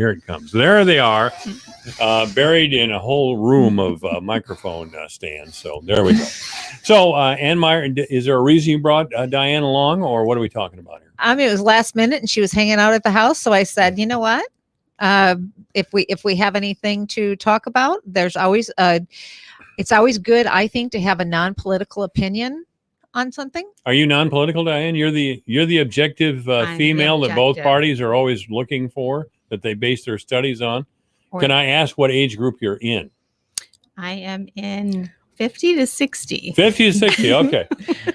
Here it comes. There they are, buried in a whole room of microphone stands. So there we go. So, Ann Meyer, is there a reason you brought Diane along, or what are we talking about here? It was last minute, and she was hanging out at the house. So I said, you know what? If we have anything to talk about, there's always it's always good, I think, to have a non-political opinion on something. Are you non-political, Diane? You're the objective female that both parties are always looking for, that they base their studies on. Can I ask what age group you're in? I am in 50 to 60. 50 to 60, okay.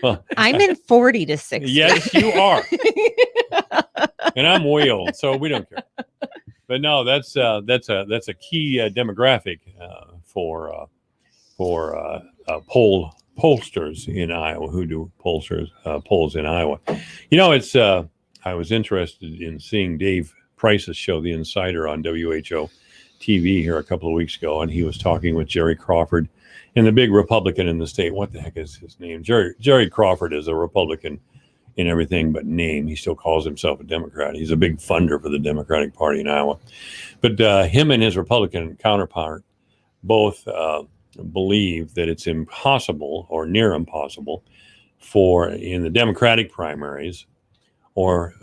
Well, I'm in 40 to 60. Yes, you are. And I'm way old, so we don't care. But no, that's a key demographic for pollsters in Iowa who do polls in Iowa. You know, it's I was interested in seeing Dave Price's show, The Insider, on WHO TV here a couple of weeks ago, and he was talking with Jerry Crawford, and the big Republican in the state. What the heck is his name? Jerry Crawford is a Republican in everything but name. He still calls himself a Democrat. He's a big funder for the Democratic Party in Iowa. But him and his Republican counterpart both believe that it's impossible or near impossible for, in the Democratic primaries, or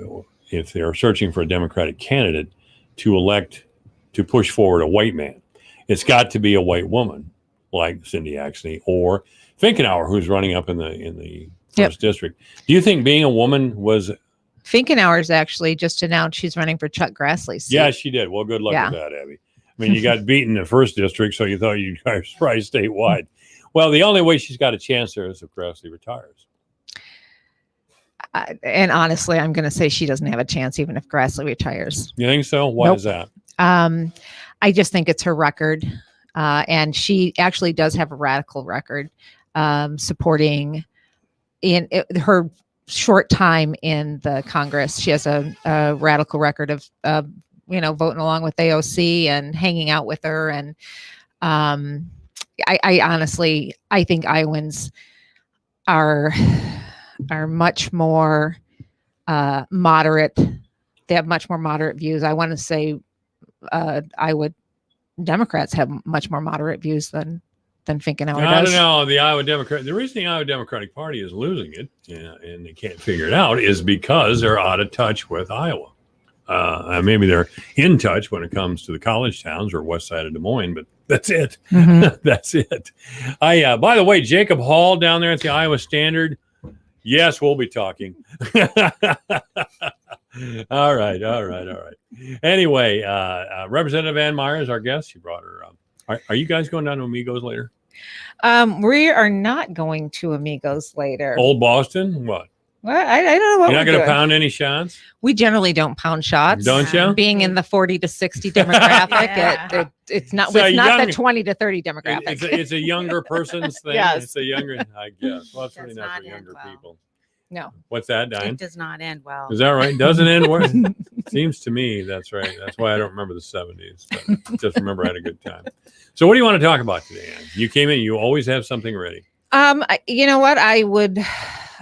if they're searching for a Democratic candidate, to push forward a white man. It's got to be a white woman like Cindy Axne or Finkenauer, who's running up in the first district. Do you think being a woman was... Finkenauer's actually just announced she's running for Chuck Grassley's seat. Yeah, she did. Well, good luck with that, Abby. I mean, you got beaten in the first district, so you thought you'd try statewide. Well, the only way she's got a chance there is if Grassley retires. And honestly, I'm going to say she doesn't have a chance even if Grassley retires. You think so? Why is that? I just think it's her record. And she actually does have a radical record supporting in her short time in the Congress. She has a radical record of voting along with AOC and hanging out with her. And I honestly, I think Iowans are much more moderate. They have much more moderate views. I want to say Democrats have much more moderate views than Finkenauer does. I don't know. The reason the Iowa Democratic Party is losing it, and they can't figure it out, is because they're out of touch with Iowa. Maybe they're in touch when it comes to the college towns or west side of Des Moines, but that's it. Mm-hmm. That's it. By the way, Jacob Hall down there at the Iowa Standard. Yes, we'll be talking. All right. Anyway, Representative Ann Meyer is our guest. She brought her. Are you guys going down to Amigos later? We are not going to Amigos later. Old Boston? What? Well, I don't know what You're not going to pound any shots? We generally don't pound shots. Don't you? Being in the 40 to 60 demographic, it's not the 20 to 30 demographic. It's a younger person's thing. Yes. It's a younger, I guess. Well, it's really not for younger people. No. What's that, Diane? It does not end well. Is that right? Doesn't end well? Seems to me that's right. That's why I don't remember the 70s. But just remember I had a good time. So what do you want to talk about today, Ann? You came in, you always have something ready. You know what? I would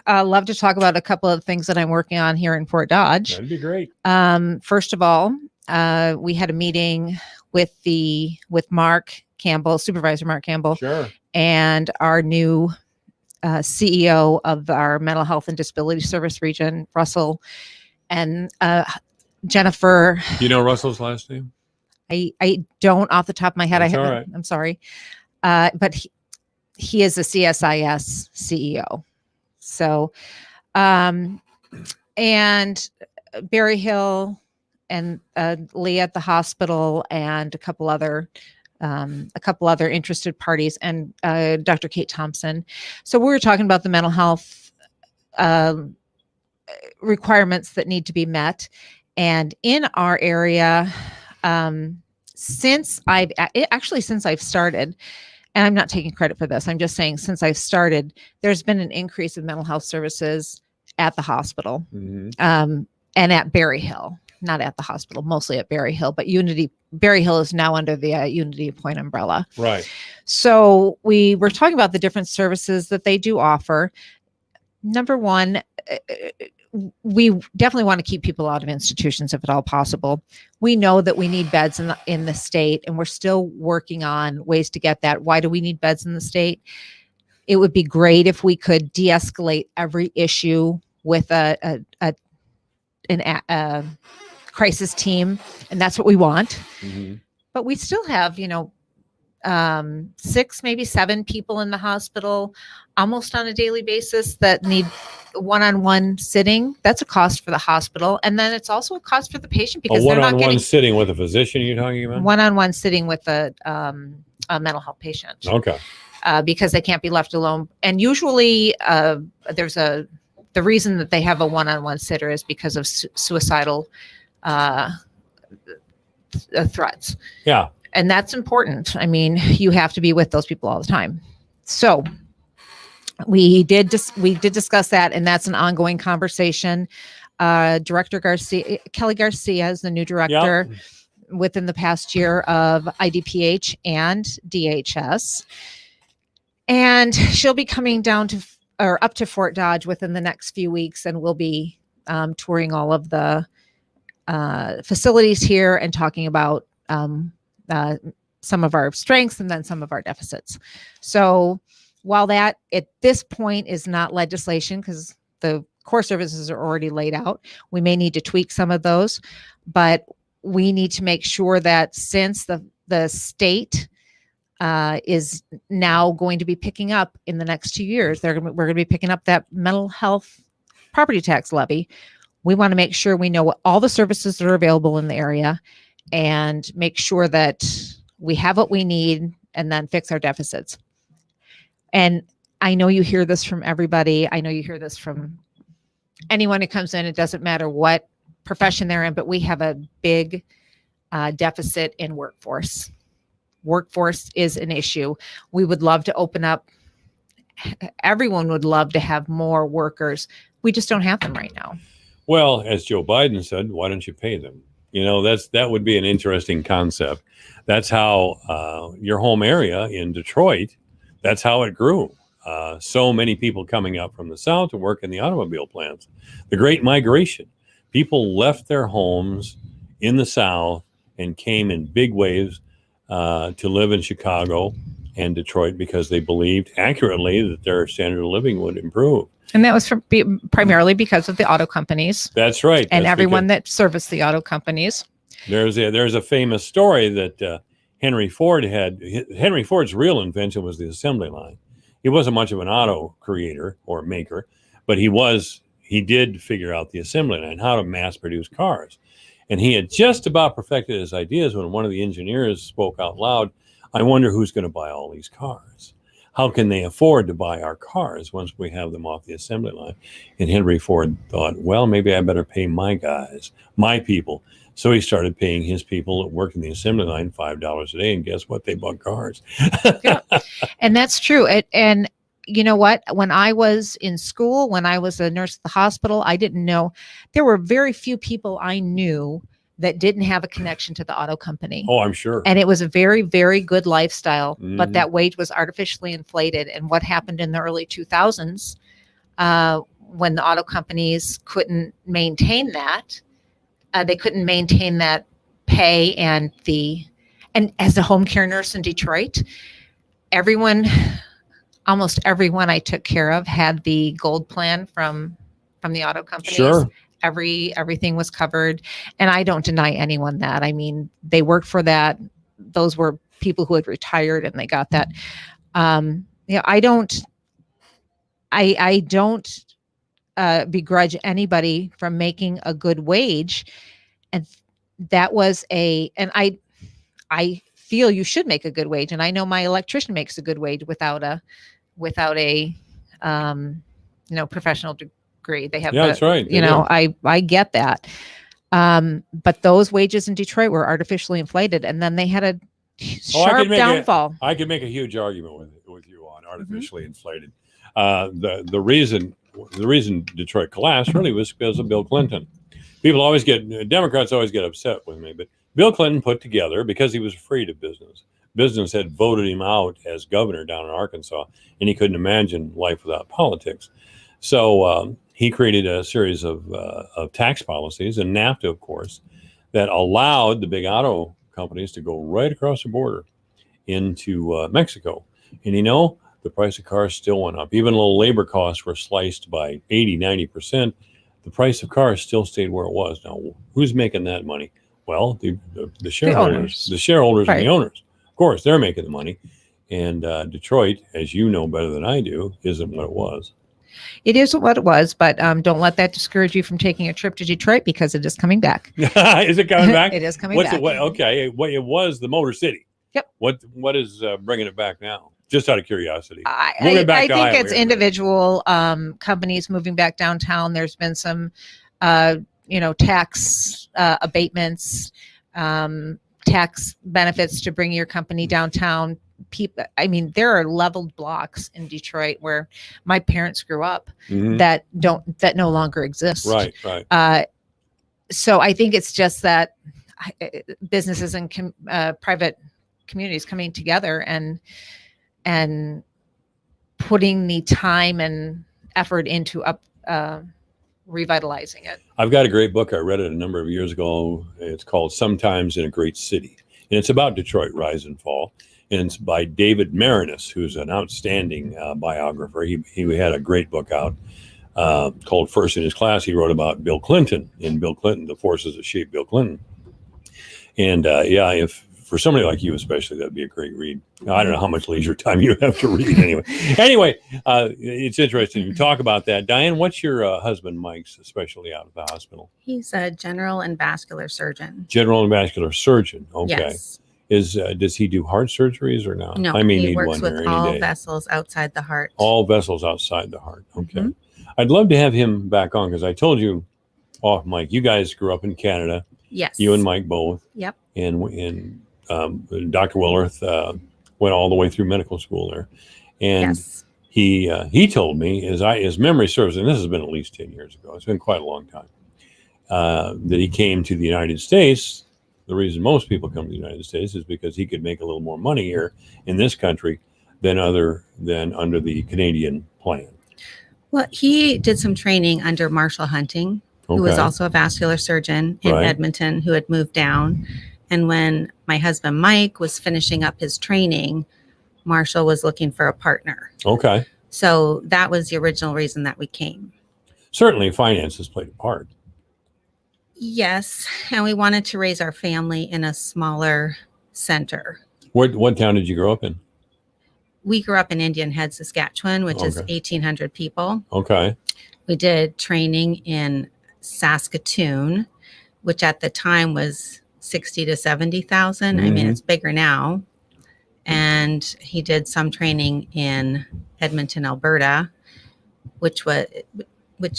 love to talk about a couple of things that I'm working on here in Fort Dodge. That'd be great. First of all, we had a meeting with Mark Campbell, Supervisor Mark Campbell, sure, and our new CEO of our Mental Health and Disability Service region, Russell, and Jennifer. Do you know Russell's last name? I don't off the top of my head. That's all right. I'm sorry. But he is the CSIS CEO. So, and Berry Hill and Lee at the hospital and a couple other interested parties and Dr. Kate Thompson. So we were talking about the mental health requirements that need to be met. And in our area, since I've started, and I'm not taking credit for this, I'm just saying since I've started, there's been an increase in mental health services at the hospital, and at Berry Hill. Not at the hospital, mostly at Berry Hill, but Berry Hill is now under the Unity Point umbrella. Right. So we were talking about the different services that they do offer. Number one, we definitely want to keep people out of institutions if at all possible. We know that we need beds in the state, and we're still working on ways to get that. Why do we need beds in the state? It would be great if we could de-escalate every issue with a crisis team, and that's what we want. Mm-hmm. But we still have, 6, maybe 7 people in the hospital almost on a daily basis that need one-on-one sitting. That's a cost for the hospital. And then it's also a cost for the patient because they're not one-on-one getting sitting with a physician you're talking about? one-on-one sitting with a mental health patient. Okay. Because they can't be left alone. And usually the reason that they have a one-on-one sitter is because of suicidal threats. Yeah. And that's important. I mean, you have to be with those people all the time. So we did discuss that, and that's an ongoing conversation. Director Kelly Garcia is the new director within the past year of IDPH and DHS. And she'll be coming down up to Fort Dodge within the next few weeks, and we'll be touring all of the facilities here and talking about some of our strengths and then some of our deficits. So while that at this point is not legislation because the core services are already laid out, we may need to tweak some of those, but we need to make sure that since the state is now going to be picking up in the next 2 years, we're going to be picking up that mental health property tax levy. We want to make sure we know what all the services that are available in the area and make sure that we have what we need and then fix our deficits. And I know you hear this from everybody. I know you hear this from anyone who comes in. It doesn't matter what profession they're in, but we have a big deficit in workforce. Workforce is an issue. We would love to open up. Everyone would love to have more workers. We just don't have them right now. Well, as Joe Biden said, why don't you pay them? That would be an interesting concept. That's how your home area in Detroit, that's how it grew. So many people coming up from the South to work in the automobile plants. The Great Migration. People left their homes in the South and came in big waves to live in Chicago and Detroit because they believed accurately that their standard of living would improve. And that was primarily because of the auto companies. That's right. And everyone that serviced the auto companies. There's a famous story that Henry Ford had. Henry Ford's real invention was the assembly line. He wasn't much of an auto creator or maker, but he did figure out the assembly line, how to mass produce cars. And he had just about perfected his ideas when one of the engineers spoke out loud, I wonder who's going to buy all these cars. How can they afford to buy our cars once we have them off the assembly line? And Henry Ford thought, well, maybe I better pay my guys, my people. So he started paying his people that work in the assembly line $5 a day. And guess what? They bought cars. Yeah. And that's true. And you know what? When I was in school, when I was a nurse at the hospital, I didn't know. There were very few people I knew that didn't have a connection to the auto company. Oh, I'm sure. And it was a very, very good lifestyle, Mm-hmm. but that wage was artificially inflated. And what happened in the early 2000s, when the auto companies couldn't maintain that, they couldn't maintain that pay and as a home care nurse in Detroit, almost everyone I took care of had the gold plan from the auto companies. Sure. Everything was covered. And I don't deny anyone that. I mean, they worked for that. Those were people who had retired and they got that. I don't begrudge anybody from making a good wage. And that was and I feel you should make a good wage. And I know my electrician makes a good wage without a professional degree. They have, that's right. I get that. But those wages in Detroit were artificially inflated, and then they had a sharp downfall. I could make a huge argument with you on artificially inflated. The reason Detroit collapsed really was because of Bill Clinton. Democrats always get upset with me, but Bill Clinton put together, because he was afraid of business. Business had voted him out as governor down in Arkansas, and he couldn't imagine life without politics. So he created a series of tax policies, and NAFTA, of course, that allowed the big auto companies to go right across the border into Mexico. And the price of cars still went up. Even though labor costs were sliced by 80, 90%, the price of cars still stayed where it was. Now, who's making that money? Well, the shareholders. The shareholders and the owners. Of course, they're making the money. And Detroit, as you know better than I do, isn't what it was. It isn't what it was, but don't let that discourage you from taking a trip to Detroit, because it is coming back. Is it coming back? It is coming back. Okay, it was the Motor City. Yep. What is bringing it back now? Just out of curiosity. I think it's individual companies moving back downtown. There's been some, tax abatements, tax benefits to bring your company downtown. There are leveled blocks in Detroit where my parents grew up that no longer exist. Right. So I think it's just that businesses and private communities coming together and putting the time and effort into revitalizing it. I've got a great book. I read it a number of years ago. It's called Sometimes in a Great City. And it's about Detroit rise and fall. And it's by David Marinus, who's an outstanding biographer. He had a great book out called First in His Class. He wrote about Bill Clinton, the forces that shaped Bill Clinton. And if for somebody like you especially, that'd be a great read. I don't know how much leisure time you have to read anyway. It's interesting you talk about that. Diane, what's your husband Mike's specialty out of the hospital? He's a general and vascular surgeon. General and vascular surgeon. Okay. Yes. Does he do heart surgeries or no? No, he works with all vessels outside the heart. All vessels outside the heart. Okay. I'd love to have him back on, because I told you off, Mike, you guys grew up in Canada. Yes. You and Mike both. Yep. And Dr. Willerth went all the way through medical school there. And he told me, as memory serves, and this has been at least 10 years ago, it's been quite a long time, that he came to the United States. The reason most people come to the United States is because he could make a little more money here in this country than under the Canadian plan. Well, he did some training under Marshall Hunting, who was also a vascular surgeon in Edmonton, who had moved down. And when my husband Mike was finishing up his training, Marshall was looking for a partner. Okay. So that was the original reason that we came. Certainly finances played a part. Yes, and we wanted to raise our family in a smaller center. What town did you grow up in? We grew up in Indian Head, Saskatchewan, which is 1,800 people. Okay. We did training in Saskatoon, which at the time was 60 to 70,000. I mean, it's bigger now. And he did some training in Edmonton, Alberta, which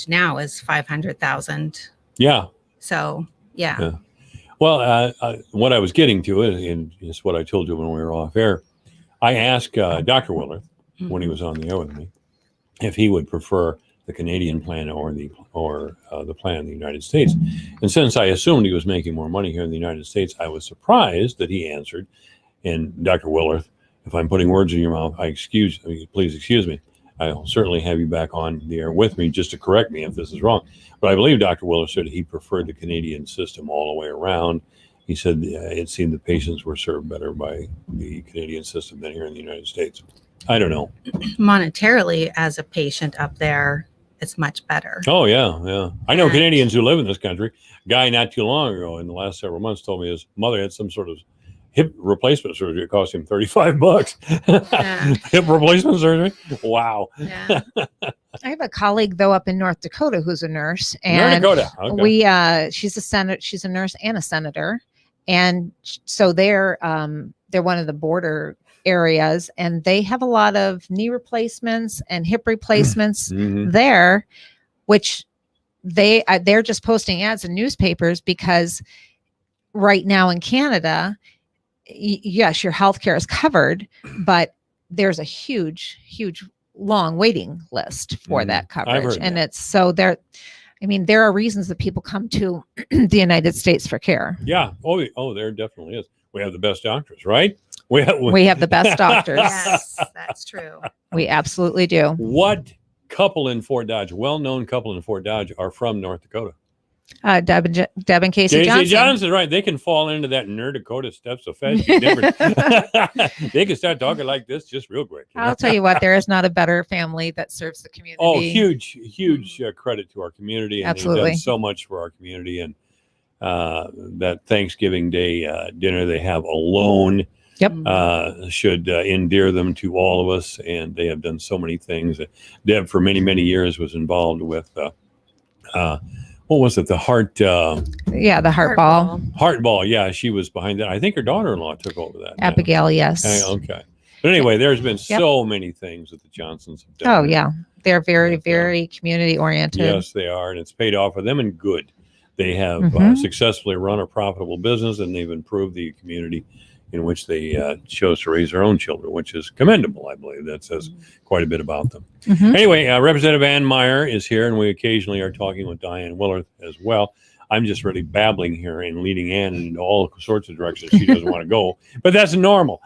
now is 500,000. Yeah. So, yeah. Well, what I was getting to is what I told you when we were off air. I asked Dr. Willard when he was on the air with me if he would prefer the Canadian plan or the plan in the United States. And since I assumed he was making more money here in the United States, I was surprised that he answered. And Dr. Willard, if I'm putting words in your mouth, please excuse me. I'll certainly have you back on the air with me just to correct me if this is wrong. But I believe Dr. Willard said he preferred the Canadian system all the way around. He said it seemed the patients were served better by the Canadian system than here in the United States. I don't know. Monetarily, as a patient up there, it's much better. Oh, yeah. I know Canadians who live in this country. A guy not too long ago in the last several months told me his mother had some sort of hip replacement surgery. It cost him $35. Hip replacement surgery? Wow. Yeah. I have a colleague though up in North Dakota who's a nurse, and North Dakota. Okay. She's a nurse and a senator, and so they're one of the border areas, and they have a lot of knee replacements and hip replacements there, which they're just posting ads in newspapers because right now in Canada, yes, your healthcare is covered, but there's a huge long waiting list for that coverage. And it's so there. I mean, there are reasons that people come to the United States for care. Yeah. Oh, there definitely is. We have the best doctors, right? We have the best doctors. Yes, that's true. We absolutely do. What couple in Fort Dodge, well-known couple in Fort Dodge, are from North Dakota. Deb and Casey Johnson. Right. They can fall into that North Dakota stuff so fast. You never, they can start talking like this just real quick. I'll tell you what, there is not a better family that serves the community. Oh, huge credit to our community. And Absolutely. they've done so much for our community. And that Thanksgiving Day dinner they have alone should endear them to all of us. And they have done so many things. Deb, for many, many years, was involved with what was it? The heart. The heart ball. Heart ball. Yeah, she was behind that. I think her daughter-in-law took over that. Abigail, yes. Okay. But anyway, there's been so many things that the Johnsons have done. Oh, yeah. They're very, very community oriented. Yes, they are. And it's paid off for them and good. They have successfully run a profitable business, and they've improved the community in which they chose to raise their own children, which is commendable, I believe. That says quite a bit about them. Anyway, Representative Ann Meyer is here, and we occasionally are talking with Diane Willard as well. I'm just really babbling here and leading Ann in all sorts of directions she doesn't want to go, but that's normal.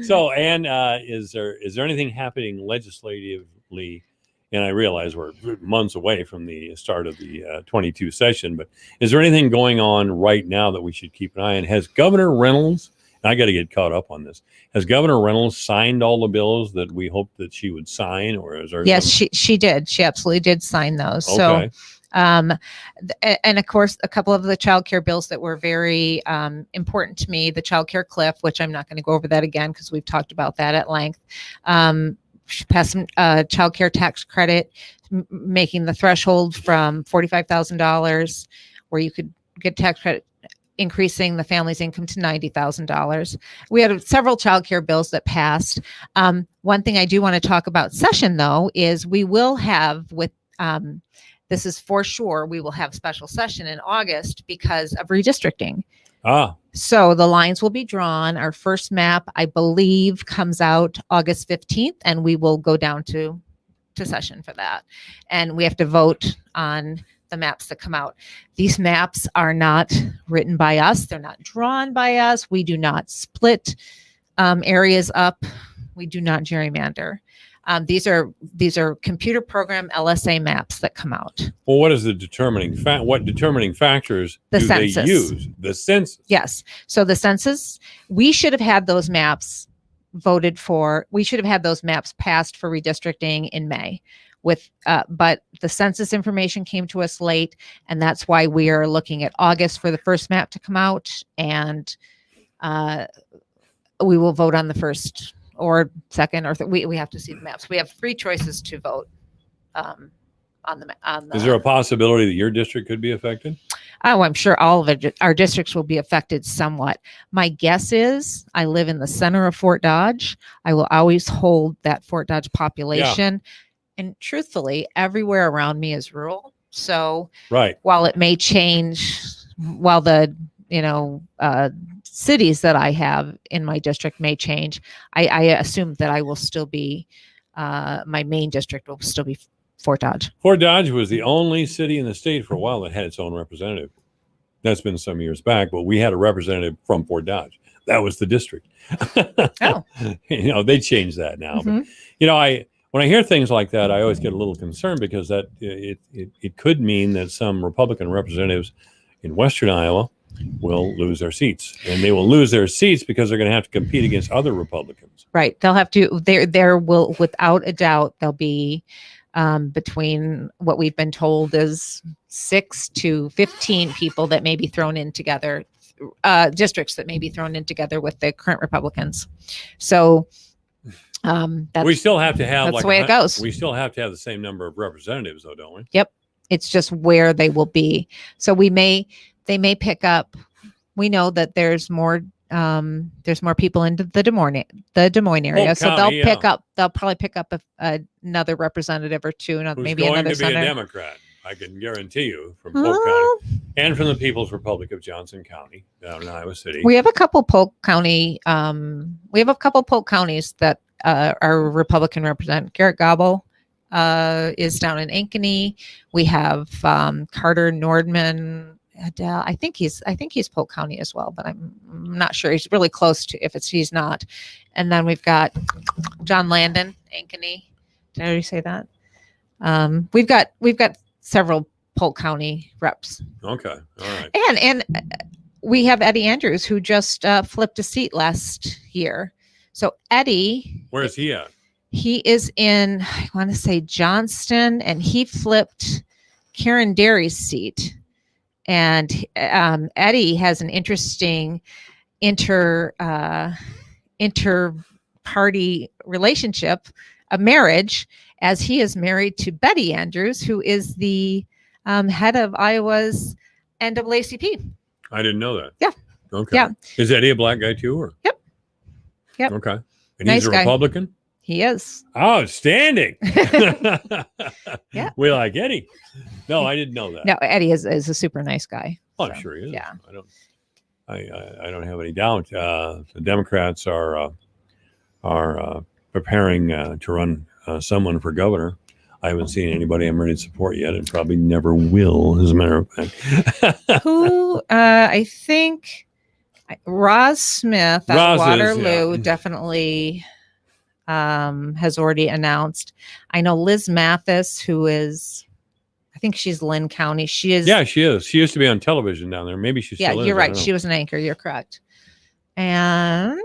So, Ann, is there anything happening legislatively? And I realize we're months away from the start of the 22 session, but is there anything going on right now that we should keep an eye on? Has Governor Reynolds, and I got to get caught up on this, has Governor Reynolds signed all the bills that we hoped that she would sign? Or is there Yes, she did. She absolutely did sign those. Okay. So, and of course, a couple of the child care bills that were very important to me, the child care cliff, which I'm not going to go over that again because we've talked about that at length. She passed some child care tax credit, making the threshold from $45,000 where you could get tax credit, increasing the family's income to $90,000. We had several child care bills that passed. One thing I do want to talk about session, though, is we will have this is for sure, we will have special session in August because of redistricting. So the lines will be drawn. Our first map, I believe, comes out August 15th, and we will go down to session for that. And we have to vote on the maps that come out. These maps are not written by us. They're not drawn by us. We do not split areas up. We do not gerrymander. These are computer program LSA maps that come out. Well, what is the determining factors do they use? The census. Yes. So the census, we should have had those maps voted for. We should have had those maps passed for redistricting in May. But the census information came to us late, and that's why we are looking at August for the first map to come out, and we will vote on the first or second, or we have to see the maps. We have 3 choices to vote on the. Is there a possibility that your district could be affected? Oh, I'm sure all of our districts will be affected somewhat. My guess is I live in the center of Fort Dodge. I will always hold that Fort Dodge population. Yeah. And truthfully, everywhere around me is rural. So while it may change, while the, cities that I have in my district may change, I assume that I will still be, my main district will still be Fort Dodge. Fort Dodge was the only city in the state for a while that had its own representative. That's been some years back, but we had a representative from Fort Dodge. That was the district. Oh. They changed that now. Mm-hmm. But, when I hear things like that, I always get a little concerned because that it could mean that some Republican representatives in Western Iowa will lose their seats, and they will lose their seats because they're going to have to compete against other Republicans. Right. They'll have to, there will, without a doubt, there'll be between what we've been told is 6 to 15 people that may be thrown in together, districts that may be thrown in together with the current Republicans. So we still have to have, that's the way it goes. We still have to have the same number of representatives, though, don't we? Yep. It's just where they will be. So they may pick up. We know that there's more people in the Des Moines area, so they'll probably pick up another representative or two, maybe another senator. Who's going to be a Democrat? I can guarantee you, from Polk County and from the People's Republic of Johnson County down in Iowa City. We have a couple Polk County. We have a couple Polk counties that are Republican represent. Garrett Gobble is down in Ankeny. We have Carter Nordman. I think he's Polk County as well, but I'm not sure. He's really close to he's not. And then we've got John Landon, Ankeny. Did I already say that? We've got several Polk County reps, Okay. All right. and we have Eddie Andrews, who just flipped a seat last year. So Eddie, Where's he at? he is in, I want to say Johnston, and he flipped Karen Derry's seat. And Eddie has an interesting inter-party relationship, a marriage, as he is married to Betty Andrews, who is the head of Iowa's NAACP. I didn't know that. Yeah. Okay. Yeah. Is Eddie a black guy too? Or? Yep. Yep. Okay. And Nice he's a guy. Republican? He is. Outstanding. Yeah. We like Eddie. No, I didn't know that. No, Eddie is a super nice guy. Oh, So, I'm sure he is. yeah. I don't have any doubt. The Democrats are preparing to run someone for governor. I haven't seen anybody I'm ready to support yet, and probably never will, as a matter of fact. Who I think Roz Smith out of Roz is, Waterloo yeah. definitely has already announced. I know Liz Mathis, who is, I think she's Lynn County. She is. Yeah, she is. She used to be on television down there. Maybe she Yeah, still is. you're I right. don't know. She was an anchor. You're correct. And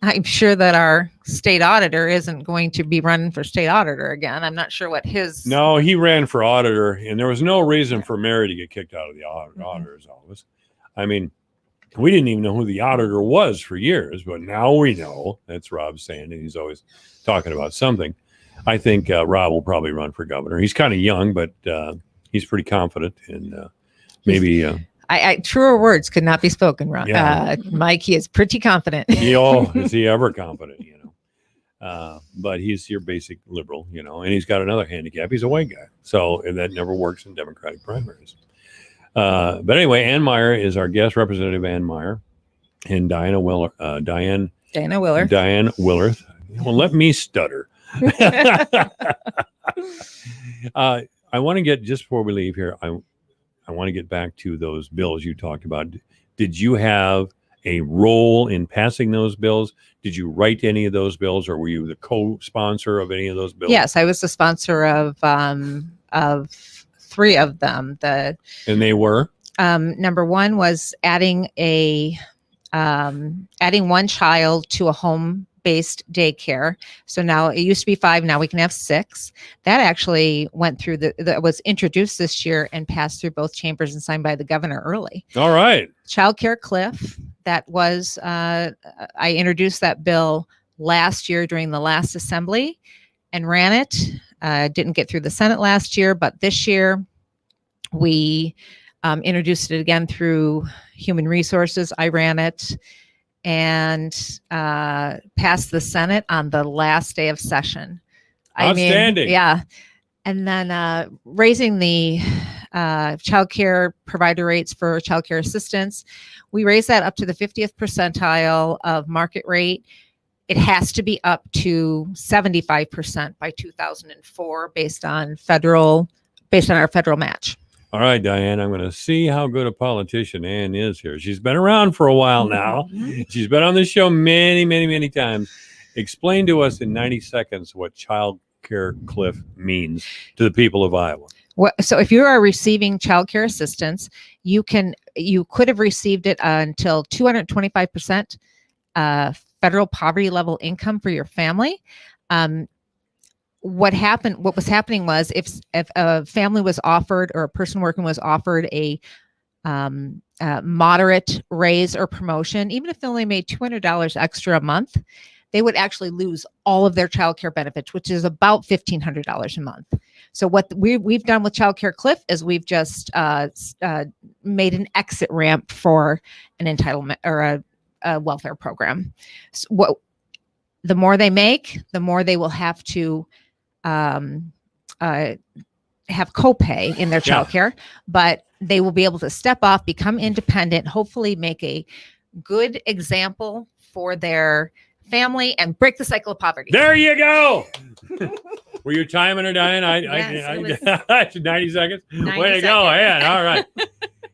I'm sure that our state auditor isn't going to be running for state auditor again. I'm not sure what his. No, he ran for auditor, and there was no reason for Mary to get kicked out of the auditor's office. I mean, we didn't even know who the auditor was for years, but now we know. That's Rob saying, and he's always talking about something. I think Rob will probably run for governor. He's kind of young, but he's pretty confident, and maybe. Truer words could not be spoken, Ron. Yeah. Mike, he is pretty confident. Is he ever confident? But he's your basic liberal, and he's got another handicap. He's a white guy, so that never works in Democratic primaries. But anyway, Ann Meyer is our guest, Representative Ann Meyer, and Diana Willard. Dana Willer. Diane Willerth. Well, let me stutter. I want to get, just before we leave here, I want to get back to those bills you talked about. Did you have a role in passing those bills? Did you write any of those bills, or were you the co-sponsor of any of those bills? Yes, I was the sponsor of three of them. And they were? Number one was adding one child to a home-based daycare. So now it used to be 5, now we can have 6. That actually went through that was introduced this year and passed through both chambers and signed by the governor early. All right. Childcare cliff, that was I introduced that bill last year during the last assembly and ran it. Didn't get through the Senate last year, but this year we introduced it again through Human Resources. I ran it and passed the Senate on the last day of session. Outstanding. Yeah. And then raising the child care provider rates for child care assistance. We raised that up to the 50th percentile of market rate. It has to be up to 75% by 2004 based on our federal match. All right, Diane, I'm going to see how good a politician Ann is here. She's been around for a while now. She's been on this show many, many, many times. Explain to us in 90 seconds what child care cliff means to the people of Iowa. So if you are receiving child care assistance, you could have received it until 225% federal poverty level income for your family. What was happening was if a family was offered, or a person working was offered a moderate raise or promotion, even if they only made $200 extra a month, they would actually lose all of their child care benefits, which is about $1,500 a month. So what we've done with Child Care Cliff is we've just made an exit ramp for an entitlement or a welfare program. So the more they make, the more they will have to have copay in their childcare, but they will be able to step off, become independent, hopefully make a good example for their family and break the cycle of poverty. There you go. Were you timing her, Diane? Yes, 90 seconds. 90 Way to go, seconds. Ann. All right.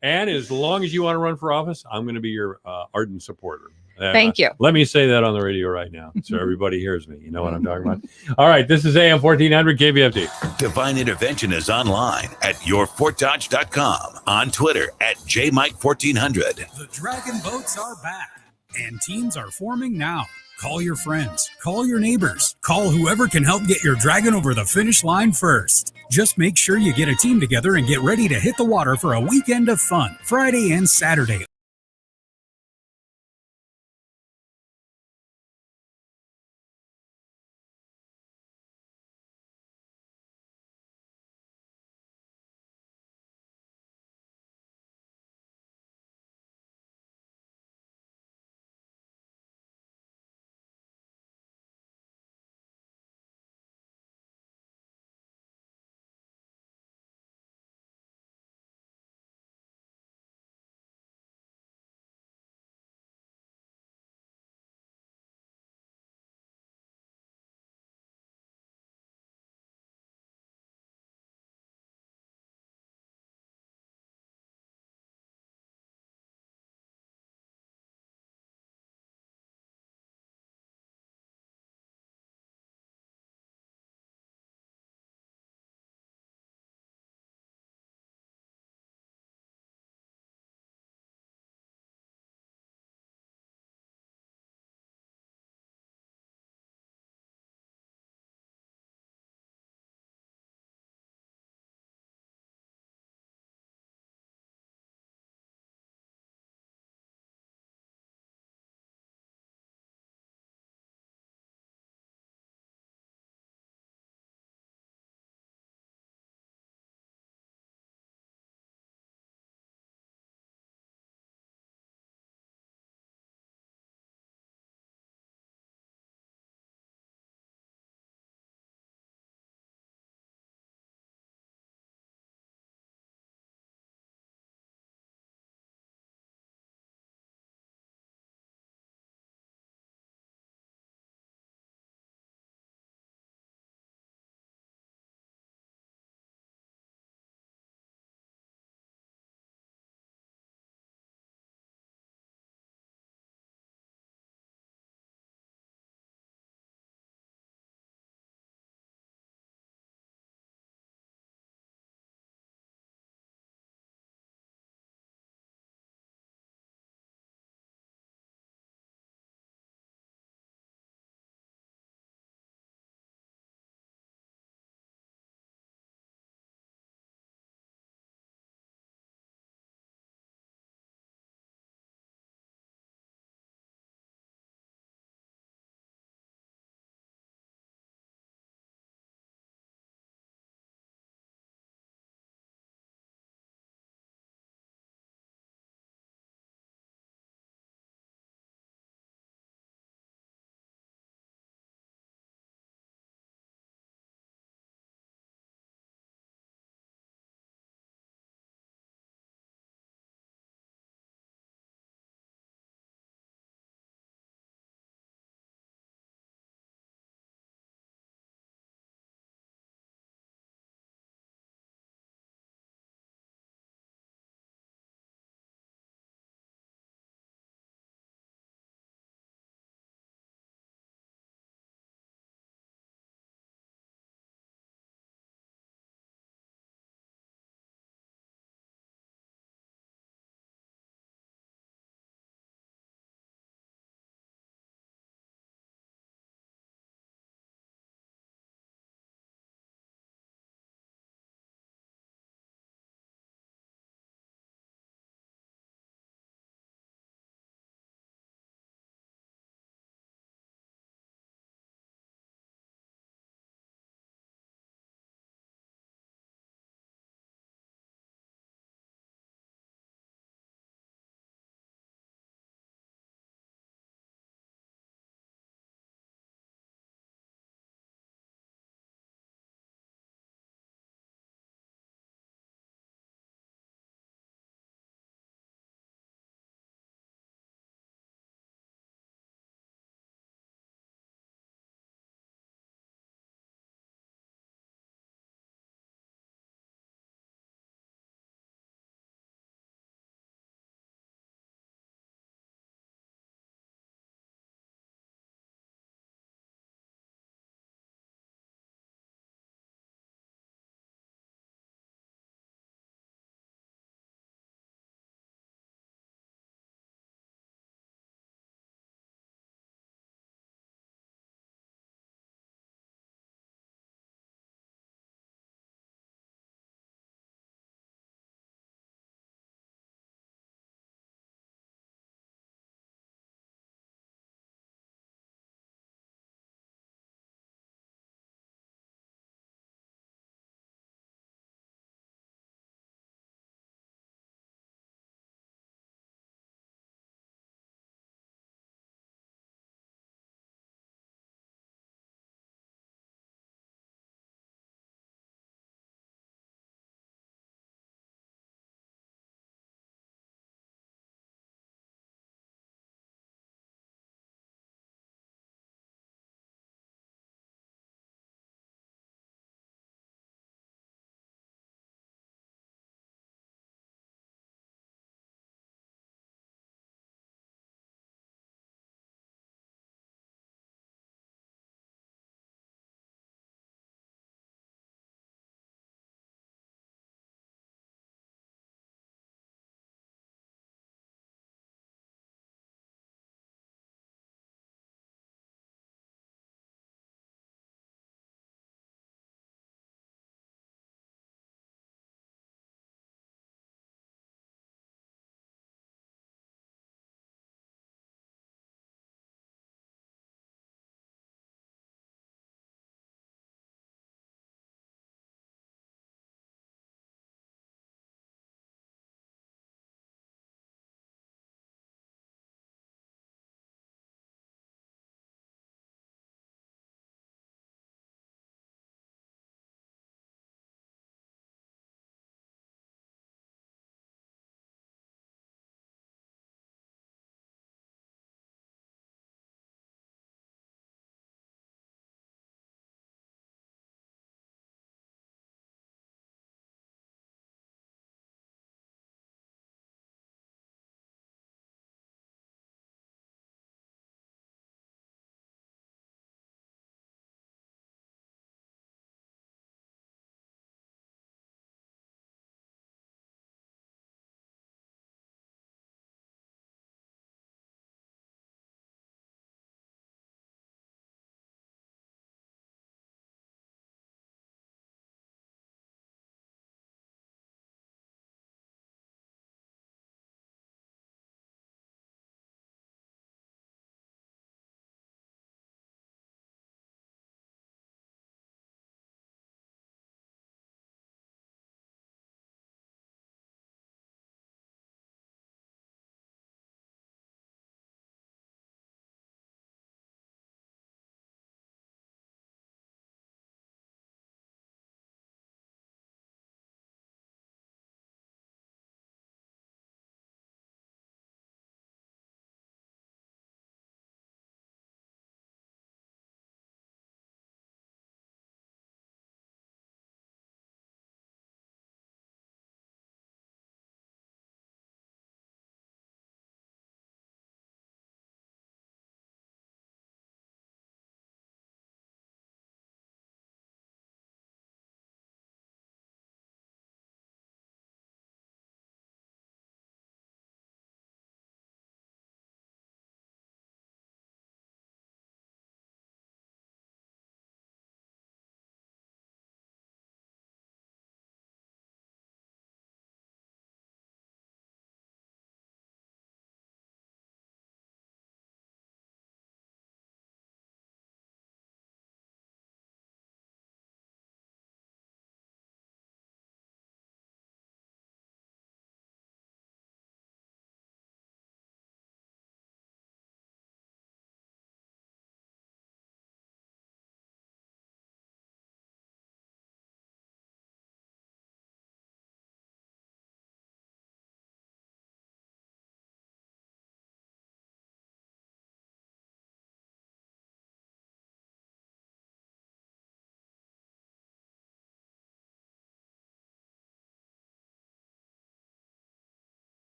And as long as you want to run for office, I'm going to be your ardent supporter. Thank you. Let me say that on the radio right now so everybody hears me. You know what I'm talking about? All right, this is AM 1400 KBFT. Divine Intervention is online at yourfortdodge.com, on Twitter at JMike1400. The Dragon Boats are back, and teams are forming now. Call your friends, call your neighbors, call whoever can help get your Dragon over the finish line first. Just make sure you get a team together and get ready to hit the water for a weekend of fun, Friday and Saturday.